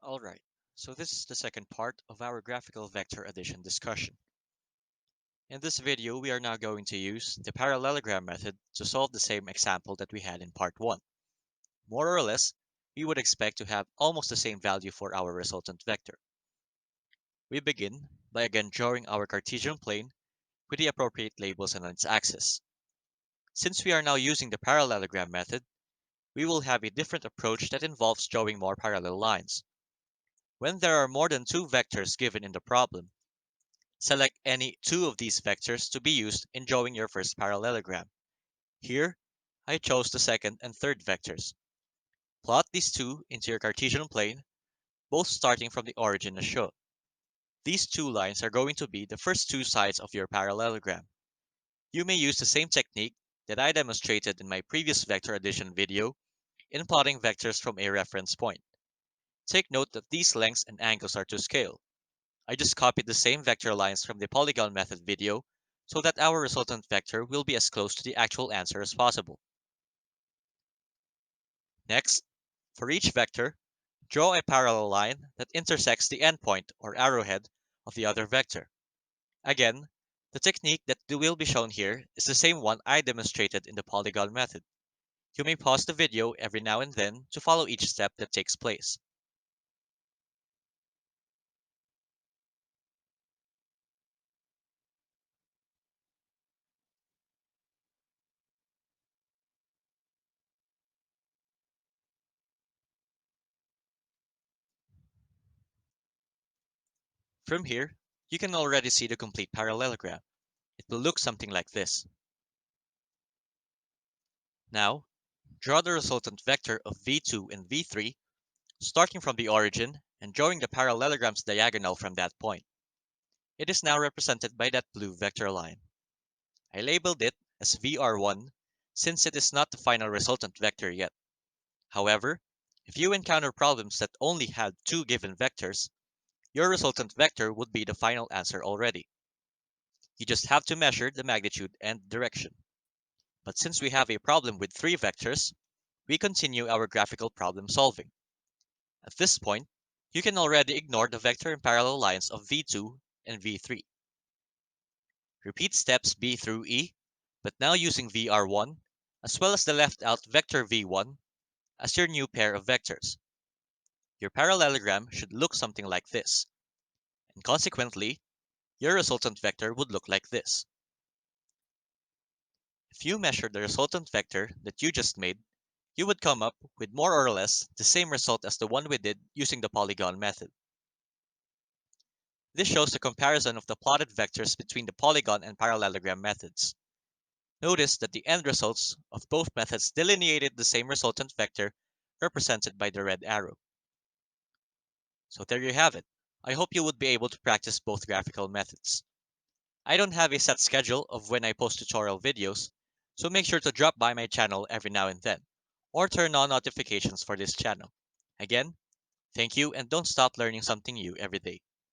Alright, so this is the second part of our graphical vector addition discussion. In this video, we are now going to use the parallelogram method to solve the same example that we had in part 1. More or less, we would expect to have almost the same value for our resultant vector. We begin by again drawing our Cartesian plane with the appropriate labels on its axis. Since we are now using the parallelogram method, we will have a different approach that involves drawing more parallel lines. When there are more than two vectors given in the problem, select any two of these vectors to be used in drawing your first parallelogram. Here, I chose the second and third vectors. Plot these two into your Cartesian plane, both starting from the origin as shown. These two lines are going to be the first two sides of your parallelogram. You may use the same technique that I demonstrated in my previous vector addition video in plotting vectors from a reference point. Take note that these lengths and angles are to scale. I just copied the same vector lines from the polygon method video so that our resultant vector will be as close to the actual answer as possible. Next, for each vector, draw a parallel line that intersects the endpoint or arrowhead of the other vector. Again, the technique that will be shown here is the same one I demonstrated in the polygon method. You may pause the video every now and then to follow each step that takes place. From here, you can already see the complete parallelogram. It will look something like this. Now, draw the resultant vector of v2 and v3, starting from the origin and drawing the parallelogram's diagonal from that point. It is now represented by that blue vector line. I labeled it as vr1 since it is not the final resultant vector yet. However, if you encounter problems that only had two given vectors, your resultant vector would be the final answer already. You just have to measure the magnitude and direction. But since we have a problem with three vectors, we continue our graphical problem solving. At this point, you can already ignore the vector and parallel lines of v2 and v3. Repeat steps b through e, but now using vr1, as well as the left out vector v1 as your new pair of vectors. Your parallelogram should look something like this, and consequently, your resultant vector would look like this. If you measure the resultant vector that you just made, you would come up with more or less the same result as the one we did using the polygon method. This shows a comparison of the plotted vectors between the polygon and parallelogram methods. Notice that the end results of both methods delineated the same resultant vector represented by the red arrow. So there you have it. I hope you would be able to practice both graphical methods. I don't have a set schedule of when I post tutorial videos, so make sure to drop by my channel every now and then, or turn on notifications for this channel. Again, thank you and don't stop learning something new every day.